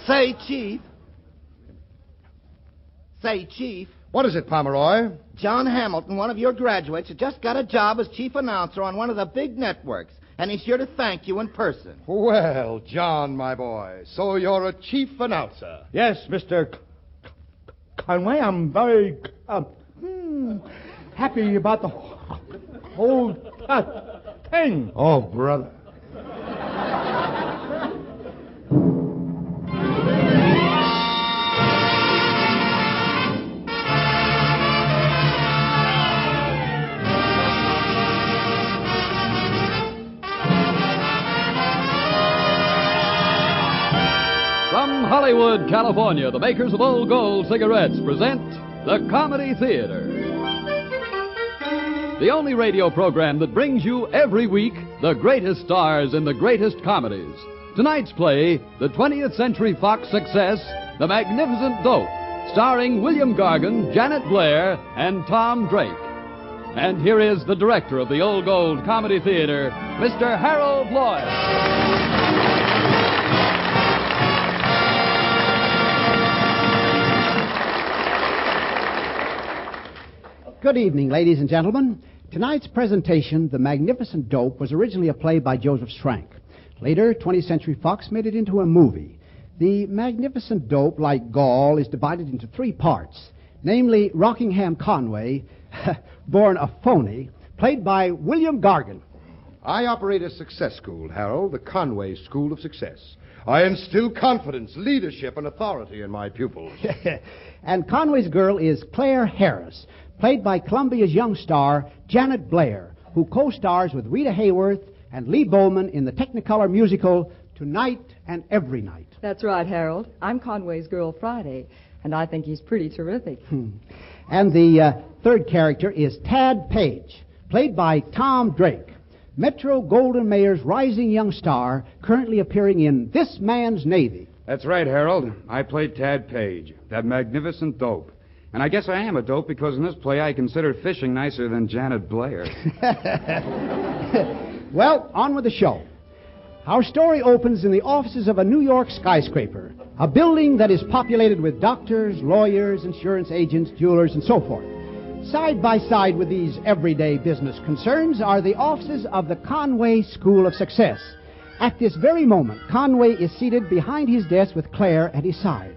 Say, Chief. Say, Chief. What is it, Pomeroy? John Hamilton, one of your graduates, has just got a job as chief announcer on one of the big networks, and he's sure to thank you in person. Well, John, my boy, so you're a chief announcer. Yes, Mr. Conway, I'm very happy about the whole thing. Oh, brother. From Hollywood, California, the makers of Old Gold cigarettes present the Comedy Theater. The only radio program that brings you every week the greatest stars in the greatest comedies. Tonight's play, the 20th Century Fox success, The Magnificent Dope, starring William Gargan, Janet Blair, and Tom Drake. And here is the director of the Old Gold Comedy Theater, Mr. Harold Lloyd. Good evening, ladies and gentlemen. Tonight's presentation, The Magnificent Dope, was originally a play by Joseph Schrank. Later, 20th Century Fox made it into a movie. The Magnificent Dope, like Gaul, is divided into three parts, namely Rockingham Conway, born a phony, played by William Gargan. I operate a success school, Harold, the Conway School of Success. I instill confidence, leadership, and authority in my pupils. And Conway's girl is Claire Harris, played by Columbia's young star, Janet Blair, who co-stars with Rita Hayworth and Lee Bowman in the Technicolor musical Tonight and Every Night. That's right, Harold. I'm Conway's girl, Friday, and I think he's pretty terrific. And the third character is Tad Page, played by Tom Drake, Metro-Goldwyn-Mayer's rising young star, currently appearing in This Man's Navy. That's right, Harold. I played Tad Page, that magnificent dope. And I guess I am a dope because in this play I consider fishing nicer than Janet Blair. Well, on with the show. Our story opens in the offices of a New York skyscraper, a building that is populated with doctors, lawyers, insurance agents, jewelers, and so forth. Side by side with these everyday business concerns are the offices of the Conway School of Success. At this very moment, Conway is seated behind his desk with Claire at his side.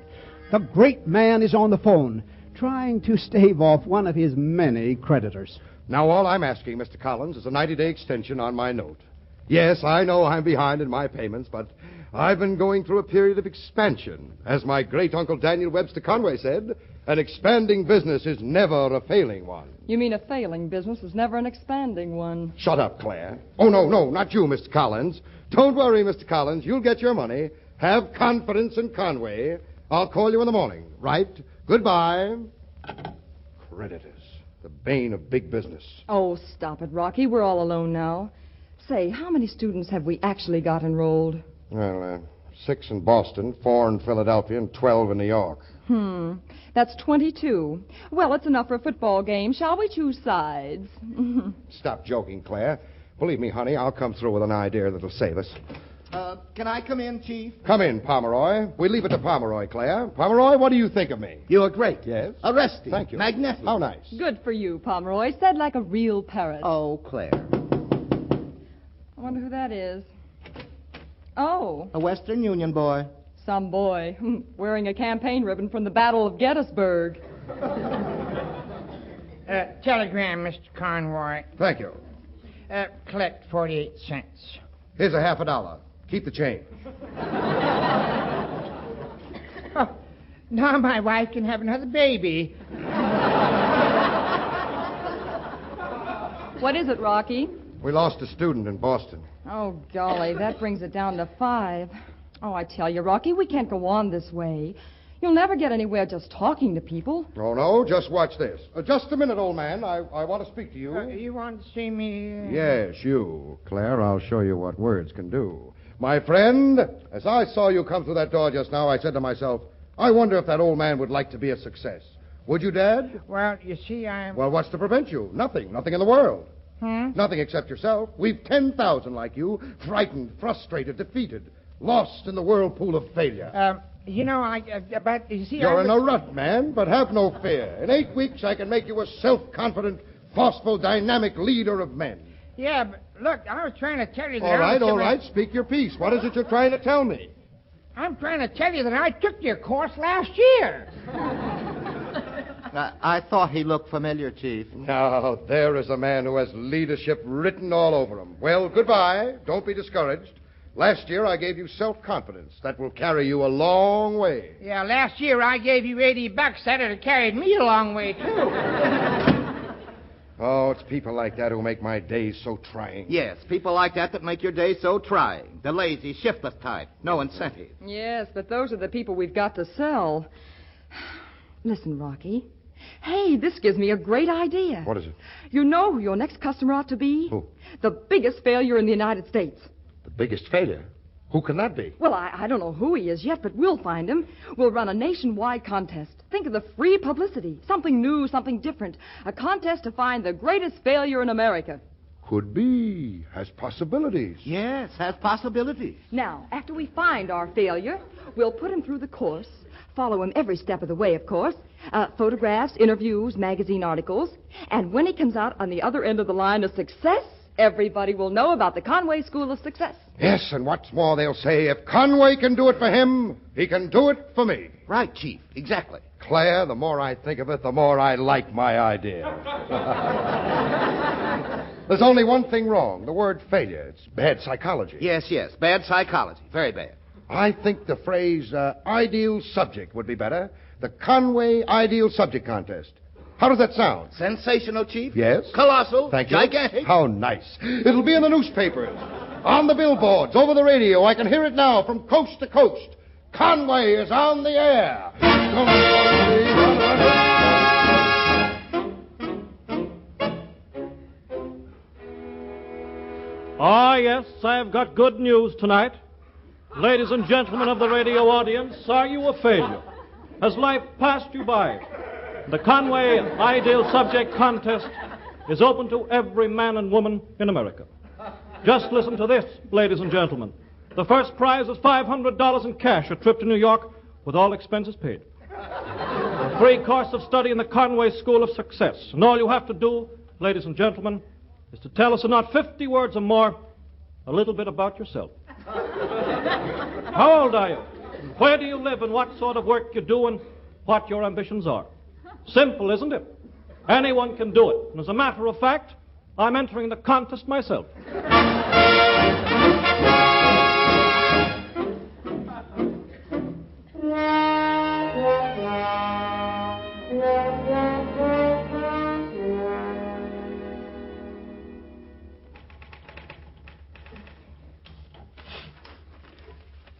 The great man is on the phone, trying to stave off one of his many creditors. Now, all I'm asking, Mr. Collins, is a 90-day extension on my note. Yes, I know I'm behind in my payments, but I've been going through a period of expansion. As my great-uncle Daniel Webster Conway said, an expanding business is never a failing one. You mean a failing business is never an expanding one? Shut up, Claire. Oh, no, not you, Mr. Collins. Don't worry, Mr. Collins. You'll get your money. Have confidence in Conway. I'll call you in the morning, right? Goodbye. Creditors, the bane of big business. Oh, stop it, Rocky. We're all alone now. Say, how many students have we actually got enrolled? Well, 6 in Boston, 4 in Philadelphia, and 12 in New York. That's 22. Well, it's enough for a football game. Shall we choose sides? Stop joking, Claire. Believe me, honey, I'll come through with an idea that'll save us. Can I come in, Chief? Come in, Pomeroy. We leave it to Pomeroy, Claire. Pomeroy, what do you think of me? You are great. Yes? Arresting. Thank you. Magnificent. How nice. Good for you, Pomeroy. Said like a real parrot. Oh, Claire. I wonder who that is. Oh. A Western Union boy. Some boy. Wearing a campaign ribbon from the Battle of Gettysburg. Telegram, Mr. Conroy. Thank you. Collect 48 cents. Here's a $50. Keep the change. Oh, now my wife can have another baby. What is it, Rocky? We lost a student in Boston. Oh, golly, that brings it down to 5. Oh, I tell you, Rocky, we can't go on this way. You'll never get anywhere just talking to people. Oh, no, just watch this. Just a minute, old man. I want to speak to you. You want to see me? Yes, you. Claire, I'll show you what words can do. My friend, as I saw you come through that door just now, I said to myself, I wonder if that old man would like to be a success. Would you, Dad? Well, you see, I'm... Well, what's to prevent you? Nothing. Nothing in the world. Nothing except yourself. We've 10,000 like you, frightened, frustrated, defeated, lost in the whirlpool of failure. You know, but you see, You're in a rut, man, but have no fear. In 8 weeks, I can make you a self-confident, forceful, dynamic leader of men. Yeah, but look, I was trying to tell you that. All right, speak your piece. What is it you're trying to tell me? I'm trying to tell you that I took your course last year. I thought he looked familiar, Chief. Now, there is a man who has leadership written all over him. Well, goodbye. Don't be discouraged. Last year, I gave you self-confidence. That will carry you a long way. Yeah, last year I gave you $80. That would have carried me a long way, too. Oh, it's people like that who make my days so trying. Yes, people like that make your day so trying. The lazy, shiftless type. No incentive. Yes, but those are the people we've got to sell. Listen, Rocky. Hey, this gives me a great idea. What is it? You know who your next customer ought to be? Who? The biggest failure in the United States. The biggest failure? Who can that be? Well, I don't know who he is yet, but we'll find him. We'll run a nationwide contest. Think of the free publicity. Something new, something different. A contest to find the greatest failure in America. Could be. Has possibilities. Yes, has possibilities. Now, after we find our failure, we'll put him through the course. Follow him every step of the way, of course. Photographs, interviews, magazine articles. And when he comes out on the other end of the line of success, everybody will know about the Conway School of Success. Yes, and what's more, they'll say, if Conway can do it for him, he can do it for me. Right, Chief. Exactly. Claire, the more I think of it, the more I like my idea. There's only one thing wrong, the word failure. It's bad psychology. Yes. Bad psychology. Very bad. I think the phrase ideal subject would be better. The Conway Ideal Subject Contest. How does that sound? Sensational, Chief. Yes. Colossal. Thank you. Gigantic. How nice. It'll be in the newspapers, on the billboards, over the radio. I can hear it now from coast to coast. Conway is on the air. Ah, yes, I've got good news tonight. Ladies and gentlemen of the radio audience, are you a failure? Has life passed you by? The Conway Ideal Subject Contest is open to every man and woman in America. Just listen to this, ladies and gentlemen. The first prize is $500 in cash, a trip to New York with all expenses paid. A free course of study in the Conway School of Success. And all you have to do, ladies and gentlemen, is to tell us in not 50 words or more a little bit about yourself. How old are you? Where do you live and what sort of work you do and what your ambitions are? Simple, isn't it? Anyone can do it. And as a matter of fact, I'm entering the contest myself.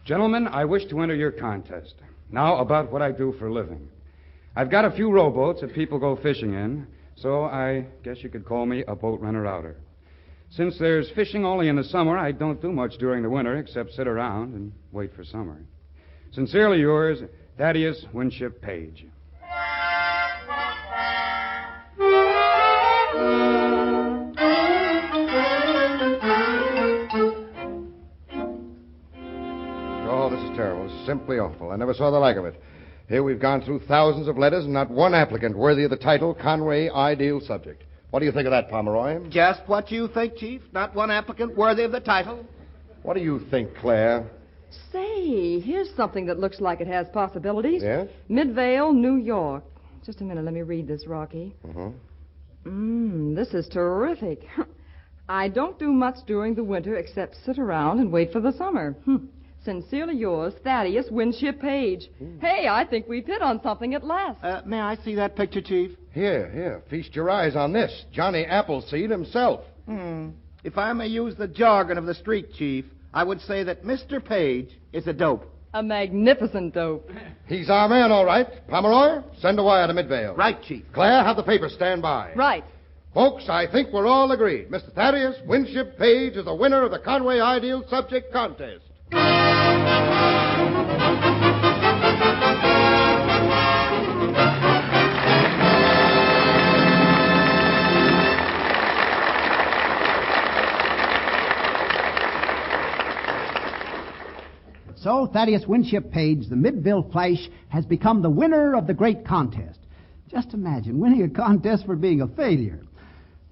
Gentlemen, I wish to enter your contest. Now about what I do for a living. I've got a few rowboats that people go fishing in, so I guess you could call me a boat renter-outer. Since there's fishing only in the summer, I don't do much during the winter except sit around and wait for summer. Sincerely yours, Thaddeus Winship Page. Oh, this is terrible. It's simply awful. I never saw the like of it. Here we've gone through thousands of letters and not one applicant worthy of the title Conway Ideal Subject. What do you think of that, Pomeroy? Just what you think, Chief. Not one applicant worthy of the title. What do you think, Claire? Say, here's something that looks like it has possibilities. Yes? Midvale, New York. Just a minute, let me read this, Rocky. This is terrific. I don't do much during the winter except sit around and wait for the summer. Sincerely yours, Thaddeus Winship Page. Hey, I think we've hit on something at last. May I see that picture, Chief? Here. Feast your eyes on this. Johnny Appleseed himself. If I may use the jargon of the street, Chief, I would say that Mr. Page is a dope. A magnificent dope. He's our man, all right. Pomeroy, send a wire to Midvale. Right, Chief. Claire, have the paper stand by. Right. Folks, I think we're all agreed. Mr. Thaddeus Winship Page is the winner of the Conway Ideal Subject Contest. So Thaddeus Winship Page, the Midville Flash, has become the winner of the great contest. Just imagine winning a contest for being a failure.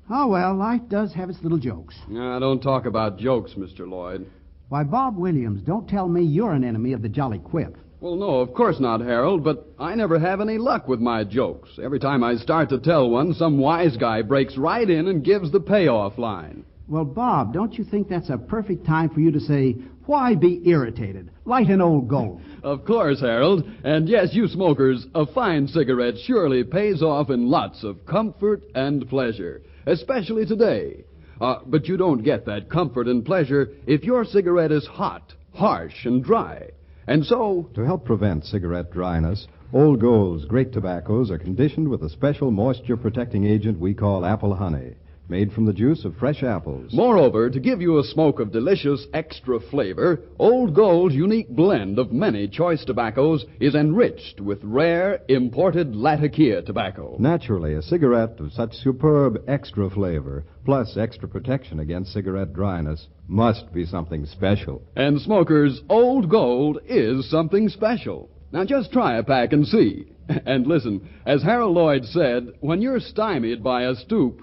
Oh, well, life does have its little jokes. Now, don't talk about jokes, Mr. Lloyd. Why, Bob Williams, don't tell me you're an enemy of the Jolly Quip. Well, no, of course not, Harold, but I never have any luck with my jokes. Every time I start to tell one, some wise guy breaks right in and gives the payoff line. Well, Bob, don't you think that's a perfect time for you to say, why be irritated? Light an old gold. Of course, Harold. And yes, you smokers, a fine cigarette surely pays off in lots of comfort and pleasure, especially today. But you don't get that comfort and pleasure if your cigarette is hot, harsh, and dry. And so, to help prevent cigarette dryness, Old Gold's great tobaccos are conditioned with a special moisture-protecting agent we call apple honey, made from the juice of fresh apples. Moreover, to give you a smoke of delicious extra flavor, Old Gold's unique blend of many choice tobaccos is enriched with rare, imported Latakia tobacco. Naturally, a cigarette of such superb extra flavor, plus extra protection against cigarette dryness, must be something special. And smokers, Old Gold is something special. Now just try a pack and see. And listen, as Harold Lloyd said, when you're stymied by a stoop,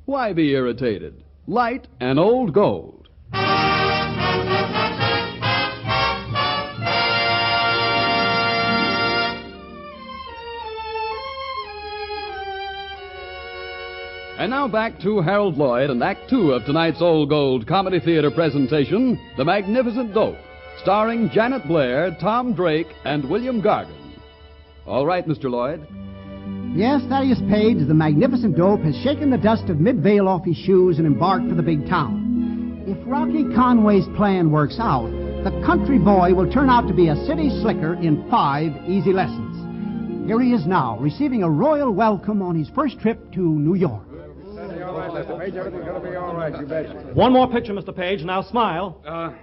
why be irritated? Light an Old Gold. And now back to Harold Lloyd and Act Two of tonight's Old Gold Comedy Theater presentation, The Magnificent Dope, starring Janet Blair, Tom Drake, and William Gargan. All right, Mr. Lloyd. Yes, Thaddeus Page, the magnificent dope, has shaken the dust of Midvale off his shoes and embarked for the big town. If Rocky Conway's plan works out, the country boy will turn out to be a city slicker in 5 easy lessons. Here he is now, receiving a royal welcome on his first trip to New York. Everything's going to be all right, you betcha. One more picture, Mr. Page. Now smile.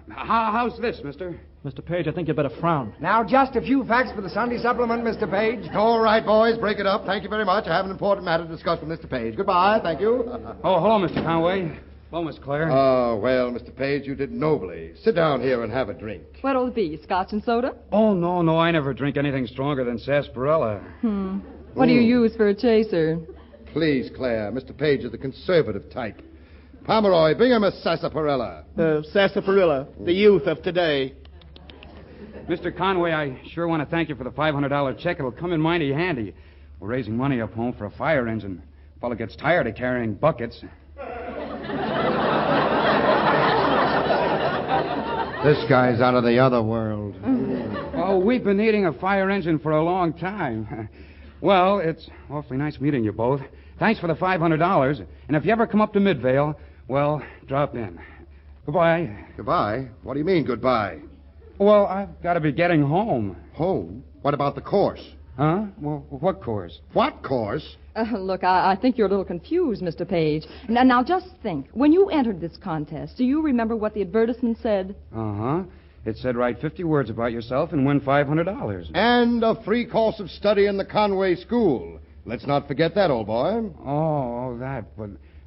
How's this, mister? Mr. Page, I think you better frown. Now, just a few facts for the Sunday supplement, Mr. Page. All right, boys, break it up. Thank you very much. I have an important matter to discuss with Mr. Page. Goodbye, thank you. Oh, hello, Mr. Conway. Hello, Miss Claire. Oh, well, Mr. Page, you did nobly. Sit down here and have a drink. What'll it be, scotch and soda? Oh, no, I never drink anything stronger than sarsaparilla. What do you use for a chaser? Please, Claire, Mr. Page is the conservative type. Pomeroy, bring him a sarsaparilla. Sarsaparilla, the youth of today. Mr. Conway, I sure want to thank you for the $500 check. It'll come in mighty handy. We're raising money up home for a fire engine. A fellow gets tired of carrying buckets. This guy's out of the other world. Oh, we've been needing a fire engine for a long time. Well, it's awfully nice meeting you both. Thanks for the $500. And if you ever come up to Midvale, well, drop in. Goodbye. Goodbye? What do you mean, goodbye? Well, I've got to be getting home. Home? What about the course? Huh? Well, what course? What course? Look, I think you're a little confused, Mr. Page. Now, just think. When you entered this contest, do you remember what the advertisement said? Uh-huh. It said write 50 words about yourself and win $500. And a free course of study in the Conway School. Let's not forget that, old boy. Oh, that.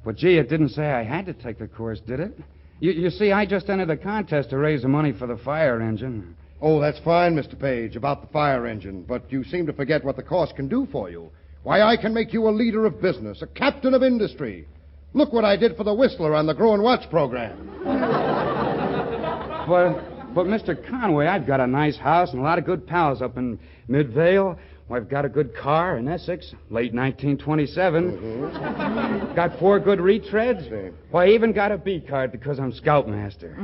But gee, it didn't say I had to take the course, did it? You see, I just entered the contest to raise the money for the fire engine. Oh, that's fine, Mr. Page, about the fire engine. But you seem to forget what the course can do for you. Why, I can make you a leader of business, a captain of industry. Look what I did for the Whistler on the Grow and Watch program. But, Mr. Conway, I've got a nice house and a lot of good pals up in Midvale. I've got a good car in Essex, late 1927. Mm-hmm. Got 4 good retreads. Why, I even got a B card because I'm scoutmaster.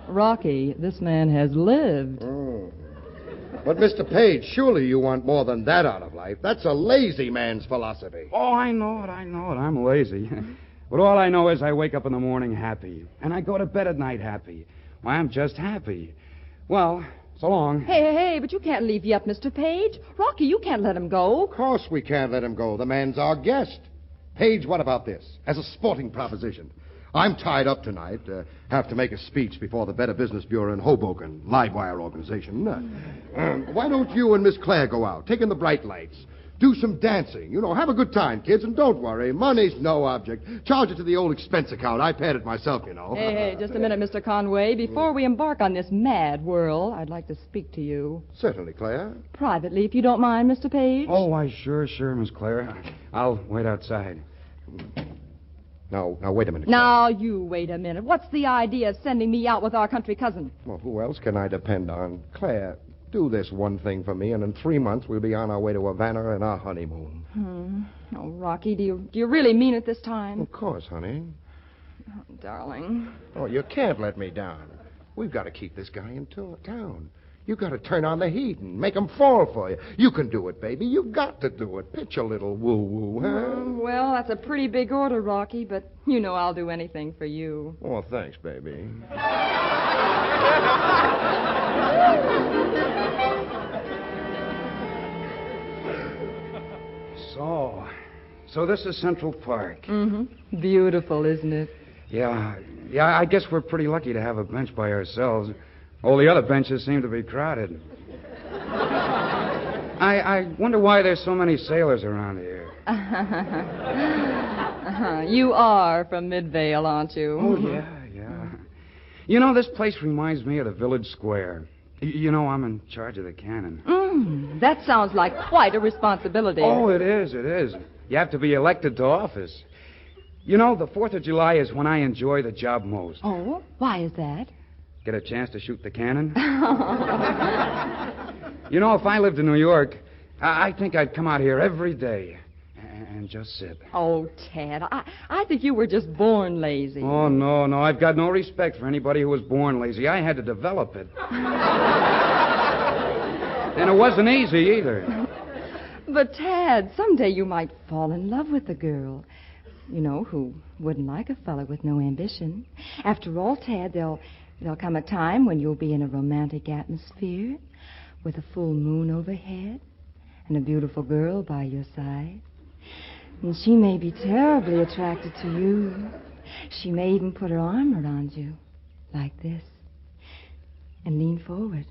Rocky, this man has lived. But, Mr. Page, surely you want more than that out of life. That's a lazy man's philosophy. Oh, I know it. I'm lazy. But all I know is I wake up in the morning happy, and I go to bed at night happy. Why, I'm just happy. Well, so long. Hey, but you can't leave yet, Mr. Page. Rocky, you can't let him go. Of course we can't let him go. The man's our guest. Page, what about this? As a sporting proposition. I'm tied up tonight. Have to make a speech before the Better Business Bureau in Hoboken, Livewire organization. Why don't you and Miss Claire go out? Take in the bright lights. Do some dancing. You know, have a good time, kids, and don't worry. Money's no object. Charge it to the old expense account. I paid it myself, you know. Hey, just a minute, Mr. Conway. Before we embark on this mad whirl, I'd like to speak to you. Certainly, Claire. Privately, if you don't mind, Mr. Page. Oh, why, sure, Miss Claire. I'll wait outside. Now, wait a minute. Now, you wait a minute. What's the idea of sending me out with our country cousin? Well, who else can I depend on? Claire, do this one thing for me, and in 3 months we'll be on our way to Havana and our honeymoon. Oh, Rocky, do you really mean it this time? Of course, honey. Oh, darling. Oh, you can't let me down. We've got to keep this guy in town. You've got to turn on the heat and make him fall for you. You can do it, baby. You've got to do it. Pitch a little woo-woo, huh? Well, that's a pretty big order, Rocky, but you know I'll do anything for you. Oh, thanks, baby. So this is Central Park. Mm-hmm. Beautiful, isn't it? Yeah, I guess we're pretty lucky to have a bench by ourselves. All the other benches seem to be crowded. I wonder why there's so many sailors around here. You are from Midvale, aren't you? Oh, yeah. You know, this place reminds me of the village square. You know, I'm in charge of the cannon. That sounds like quite a responsibility. Oh, it is. You have to be elected to office. You know, the 4th of July is when I enjoy the job most. Oh, why is that? Get a chance to shoot the cannon? You know, if I lived in New York, I think I'd come out here every day and just sit. Oh, Ted, I think you were just born lazy. Oh, no. I've got no respect for anybody who was born lazy. I had to develop it. And it wasn't easy either. But, Tad, someday you might fall in love with a girl, you know, who wouldn't like a fellow with no ambition. After all, Tad, there'll come a time when you'll be in a romantic atmosphere with a full moon overhead and a beautiful girl by your side. And she may be terribly attracted to you. She may even put her arm around you, like this, and lean forward,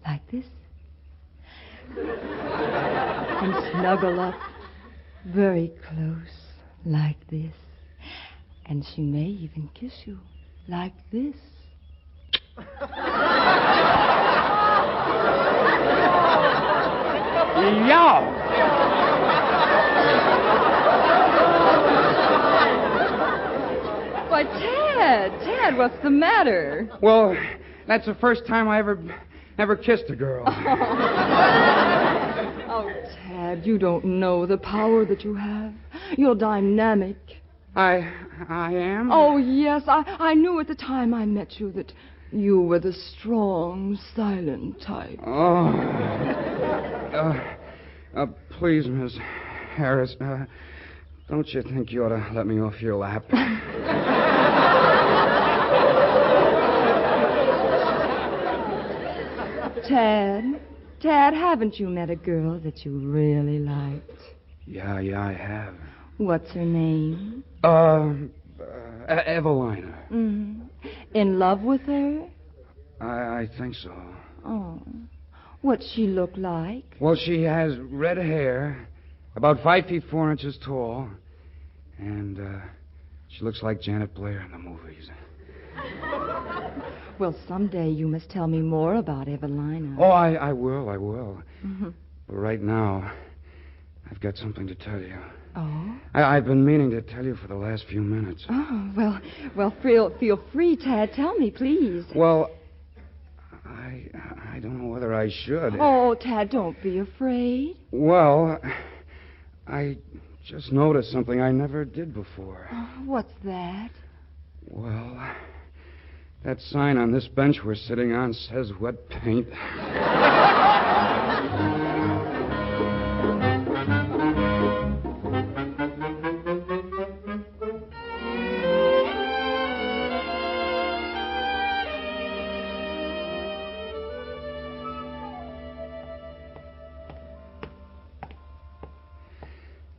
like this, and snuggle up very close, like this. And she may even kiss you, like this. Yo! Why, Ted, what's the matter? Well, that's the first time I ever kissed a girl. Oh, Ted, you don't know the power that you have. You're dynamic. I am? Oh, yes, I knew at the time I met you that you were the strong, silent type. Oh. Please, Miss Harris, don't you think you ought to let me off your lap? Tad, haven't you met a girl that you really liked? Yeah, I have. What's her name? Evelina. Mm-hmm. In love with her? I think so. Oh. What's she look like? Well, she has red hair, about 5 feet 4 inches tall, and she looks like Janet Blair in the movies. Well, someday you must tell me more about Evelina. Oh, I will. Mm-hmm. But right now, I've got something to tell you. Oh? I've been meaning to tell you for the last few minutes. Oh, well, feel free, Tad. Tell me, please. Well, I don't know whether I should. Oh, Tad, don't be afraid. Well, I just noticed something I never did before. What's that? Well, that sign on this bench we're sitting on says wet paint.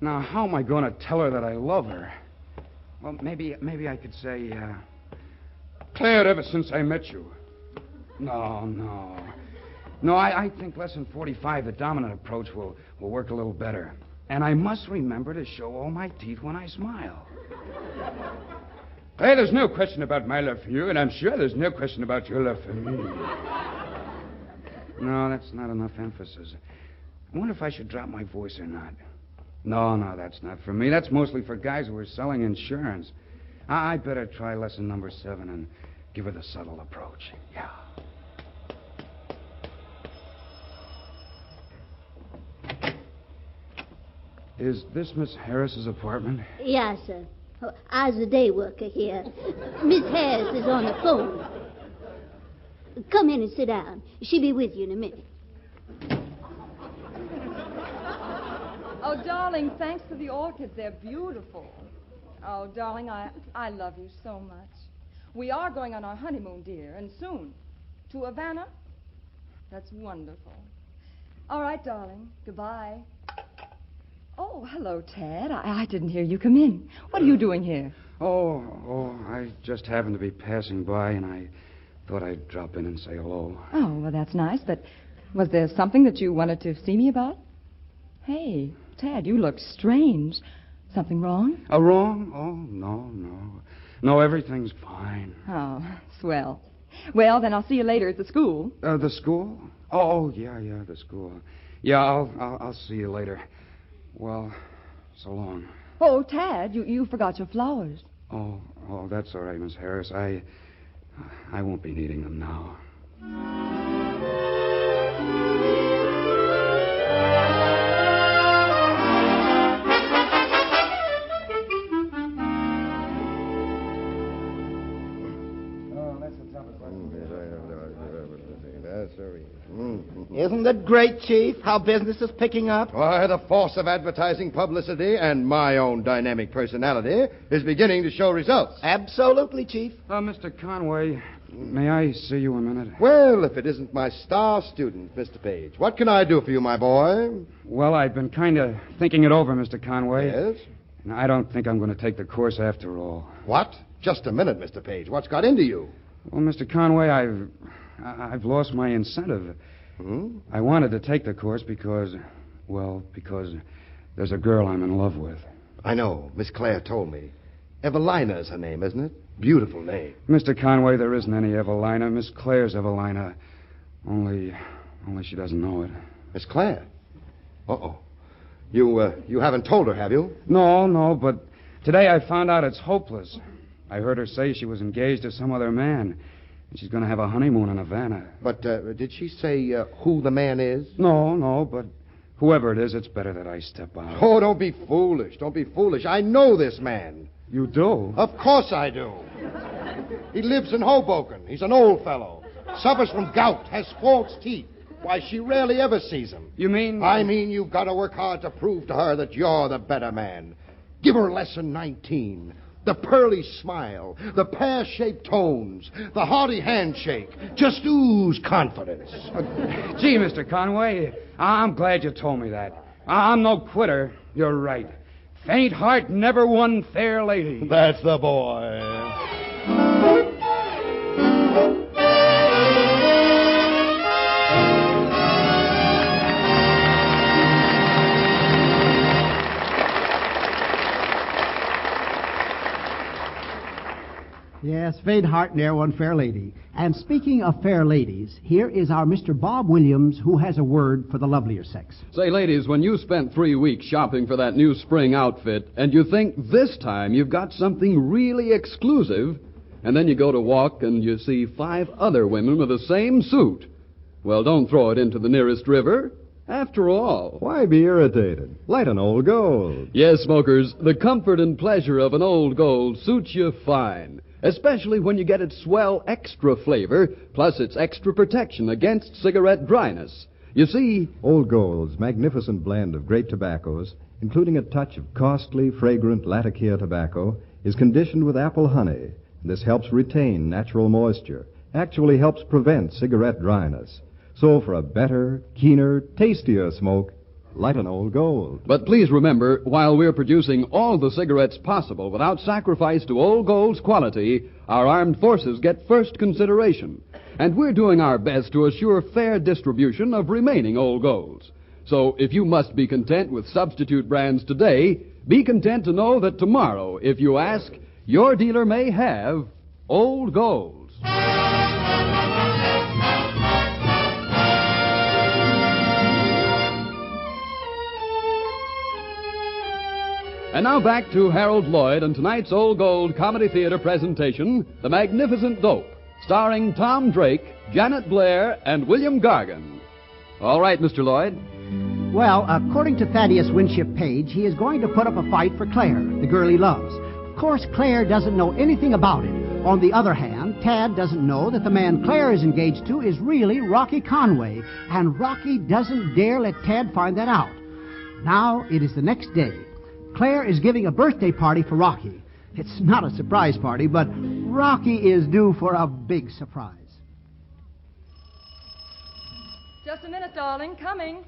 Now, how am I going to tell her that I love her? Well, maybe I could say, Claire, ever since I met you. No. No, I think less than 45, the dominant approach, will work a little better. And I must remember to show all my teeth when I smile. Hey, there's no question about my love for you, and I'm sure there's no question about your love for me. No, that's not enough emphasis. I wonder if I should drop my voice or not. No, that's not for me. That's mostly for guys who are selling insurance. I better try lesson number 7 and give her the subtle approach. Yeah. Is this Miss Harris's apartment? Yes, sir. I's a day worker here. Miss Harris is on the phone. Come in and sit down. She'll be with you in a minute. Oh, darling, thanks for the orchids. They're beautiful. Oh, darling, I love you so much. We are going on our honeymoon, dear, and soon. To Havana? That's wonderful. All right, darling. Goodbye. Oh, hello, Ted. I didn't hear you come in. What are you doing here? Oh, I just happened to be passing by, and I thought I'd drop in and say hello. Oh, well, that's nice, but was there something that you wanted to see me about? Hey, Ted, you look strange. Something wrong? Wrong? Oh, no. No, everything's fine. Oh, swell. Well, then I'll see you later at the school. The school? Oh, yeah, the school. Yeah, I'll see you later. Well, so long. Oh, Tad, you forgot your flowers. Oh, that's all right, Miss Harris. I won't be needing them now. Isn't it great, Chief, how business is picking up? Why, the force of advertising publicity and my own dynamic personality is beginning to show results. Absolutely, Chief. Mr. Conway, may I see you a minute? Well, if it isn't my star student, Mr. Page, what can I do for you, my boy? Well, I've been kind of thinking it over, Mr. Conway. Yes? And I don't think I'm going to take the course after all. What? Just a minute, Mr. Page. What's got into you? Well, Mr. Conway, I've lost my incentive. Hmm? I wanted to take the course because there's a girl I'm in love with. I know. Miss Claire told me. Evelina's her name, isn't it? Beautiful name. Mr. Conway, there isn't any Evelina. Miss Claire's Evelina. Only she doesn't know it. Miss Claire? Uh-oh. You haven't told her, have you? No, but today I found out it's hopeless. I heard her say she was engaged to some other man. And she's going to have a honeymoon in Havana. But did she say who the man is? No, but whoever it is, it's better that I step out. Oh, don't be foolish. Don't be foolish. I know this man. You do? Of course I do. He lives in Hoboken. He's an old fellow. Suffers from gout. Has false teeth. Why, she rarely ever sees him. You mean? I mean you've got to work hard to prove to her that you're the better man. Give her lesson 19. The pearly smile, the pear-shaped tones, the hearty handshake. Just ooze confidence. Gee, Mr. Conway, I'm glad you told me that. I'm no quitter. You're right. Faint heart never won fair lady. That's the boy. Yes, faint heart ne'er won fair lady. And speaking of fair ladies, here is our Mr. Bob Williams, who has a word for the lovelier sex. Say, ladies, when you spent 3 weeks shopping for that new spring outfit, and you think this time you've got something really exclusive, and then you go to walk and you see 5 other women with the same suit, well, don't throw it into the nearest river. After all, Why be irritated? Light an Old Gold. yes, smokers, the comfort and pleasure of an Old Gold suits you fine. Especially when you get its swell extra flavor, plus its extra protection against cigarette dryness. You see, Old Gold's magnificent blend of great tobaccos, including a touch of costly, fragrant Latakia tobacco, is conditioned with apple honey. This helps retain natural moisture, actually helps prevent cigarette dryness. So for a better, keener, tastier smoke, light an Old Gold. but please remember, while we're producing all the cigarettes possible without sacrifice to Old Gold's quality, our armed forces get first consideration. and we're doing our best to assure fair distribution of remaining old golds. So if you must be content with substitute brands today, be content to know that tomorrow, if you ask, your dealer may have old golds. And now back to Harold Lloyd and tonight's Old Gold Comedy Theater presentation, The Magnificent Dope, starring Tom Drake, Janet Blair, and William Gargan. All right, Mr. Lloyd. Well, according to Thaddeus Winship Page, he is going to put up a fight for Claire, the girl he loves. Of course, Claire doesn't know anything about it. On the other hand, Tad doesn't know that the man Claire is engaged to is really Rocky Conway, and Rocky doesn't dare let Tad find that out. Now, it is the next day. Claire is giving a birthday party for Rocky. It's not a surprise party, but Rocky is due for a big surprise. Just a minute, darling. Coming.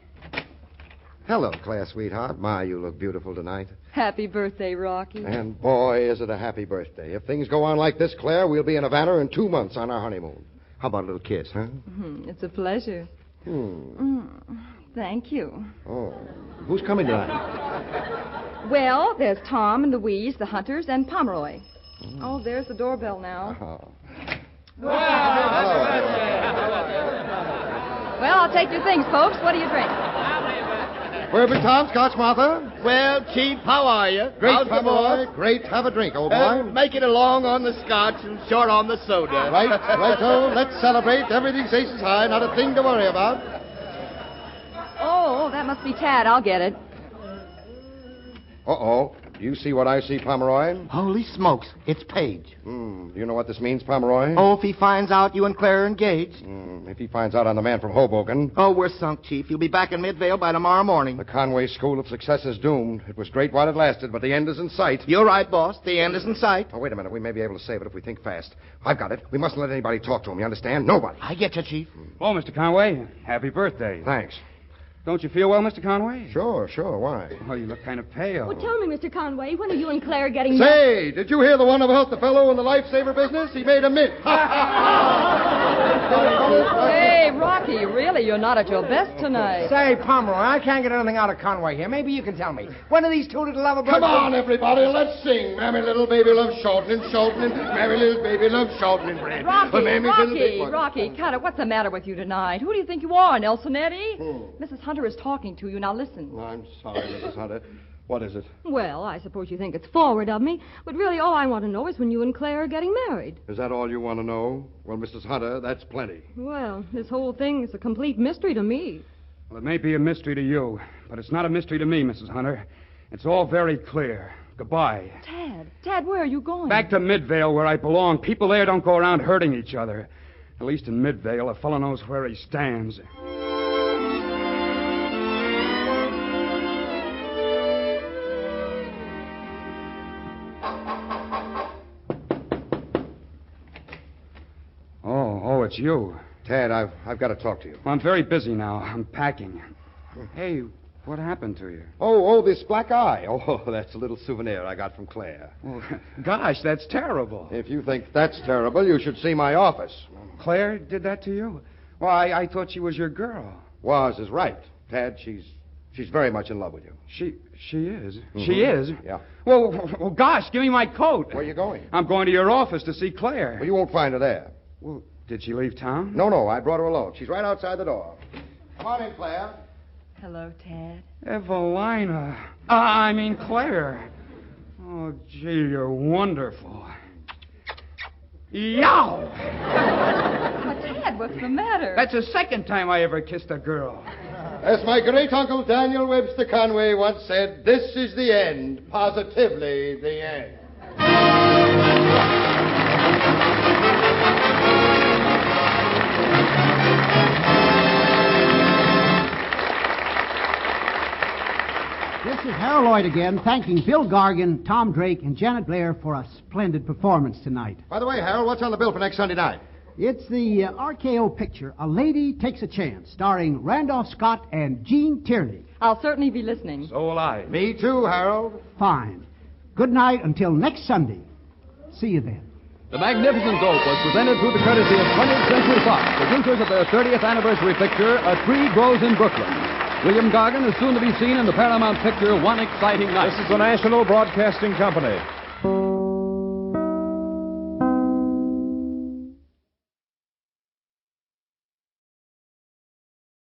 Hello, Claire, sweetheart. My, you look beautiful tonight. Happy birthday, Rocky. And boy, is it a happy birthday. If things go on like this, Claire, we'll be in Havana in 2 months on our honeymoon. How about a little kiss, huh? It's a pleasure. Thank you. Oh. Who's coming tonight? Well, there's Tom and Louise, the Hunters, and Pomeroy. Oh, there's the doorbell now. Well, I'll take your things, folks. What do you drink? Bourbon, Tom, Scotch, Martha. Well, Chief, how are you? Great, How's the Pomeroy. boy? Great. Have a drink, old boy. Make it along on the scotch and short on the soda. Righto. Let's celebrate. Everything's aces high. Not a thing to worry about. Oh, that must be Tad. I'll get it. Uh-oh. You see what I see, Pomeroy? Holy smokes, it's Page. Do you know what this means, Pomeroy? Oh, if he finds out you and Claire are engaged. If he finds out I'm the man from Hoboken. Oh, we're sunk, Chief. You'll be back in Midvale by tomorrow morning. The Conway School of Success is doomed. It was great while it lasted, but the end is in sight. You're right, boss. The end is in sight. Oh, wait a minute. We may be able to save it if we think fast. I've got it. We mustn't let anybody talk to him, you understand? Nobody. I get you, Chief. Well, Mr. Conway, happy birthday. Thanks. Don't you feel well, Mr. Conway? Sure. Why? Oh, you look kind of pale. Well, tell me, Mr. Conway, when are you and Claire getting Say, did you hear the one about the fellow in the lifesaver business? He made a mint. Hey, Rocky, really, you're not at your best tonight. Say, Pomeroy, I can't get anything out of Conway here. Maybe you can tell me. When are these two little lovabirds... Come on, everybody, let's sing. Mammy little baby loves shortening. Mammy little baby loves shortening bread. Rocky, cut it. What's the matter with you tonight? Who do you think you are, Nelsonetti? Mrs. Hunter is talking to you. Now listen. I'm sorry, Mrs. Hunter. What is it? Well, I suppose you think it's forward of me, but really all I want to know is when you and Claire are getting married. Is that all you want to know? Well, Mrs. Hunter, that's plenty. Well, this whole thing is a complete mystery to me. Well, it may be a mystery to you, but it's not a mystery to me, Mrs. Hunter. It's all very clear. Goodbye. Tad, where are you going? Back to Midvale, where I belong. People there don't go around hurting each other. At least in Midvale, a fellow knows where he stands. Oh, it's you. Tad, I've got to talk to you. Well, I'm very busy now. I'm packing. Hey, what happened to you? Oh, this black eye. Oh, that's a little souvenir I got from Claire. Well, gosh, that's terrible. If you think that's terrible, you should see my office. Claire did that to you? Well, I thought she was your girl. Was is right. Tad, she's very much in love with you. She is? Mm-hmm. She is? Yeah. Well, gosh, give me my coat. Where are you going? I'm going to your office to see Claire. Well, you won't find her there. Well, did she leave town? No, I brought her along. She's right outside the door. Come on in, Claire. Hello, Tad. Evelina. I mean, Claire. Oh, gee, you're wonderful. Yow! Tad, what's the matter? That's the second time I ever kissed a girl. As my great-uncle Daniel Webster Conway once said, this is the end, positively the end. This is Harold Lloyd again, thanking Bill Gargan, Tom Drake, and Janet Blair for a splendid performance tonight. By the way, Harold, what's on the bill for next Sunday night? It's the RKO picture, A Lady Takes a Chance, starring Randolph Scott and Gene Tierney. I'll certainly be listening. So will I. Me too, Harold. Fine. Good night until next Sunday. See you then. The Magnificent Dope was presented through the courtesy of 20th Century Fox, producers of their 30th anniversary picture, A Tree Grows in Brooklyn. William Gargan is soon to be seen in the Paramount picture, One Exciting Night. This is the National Broadcasting Company.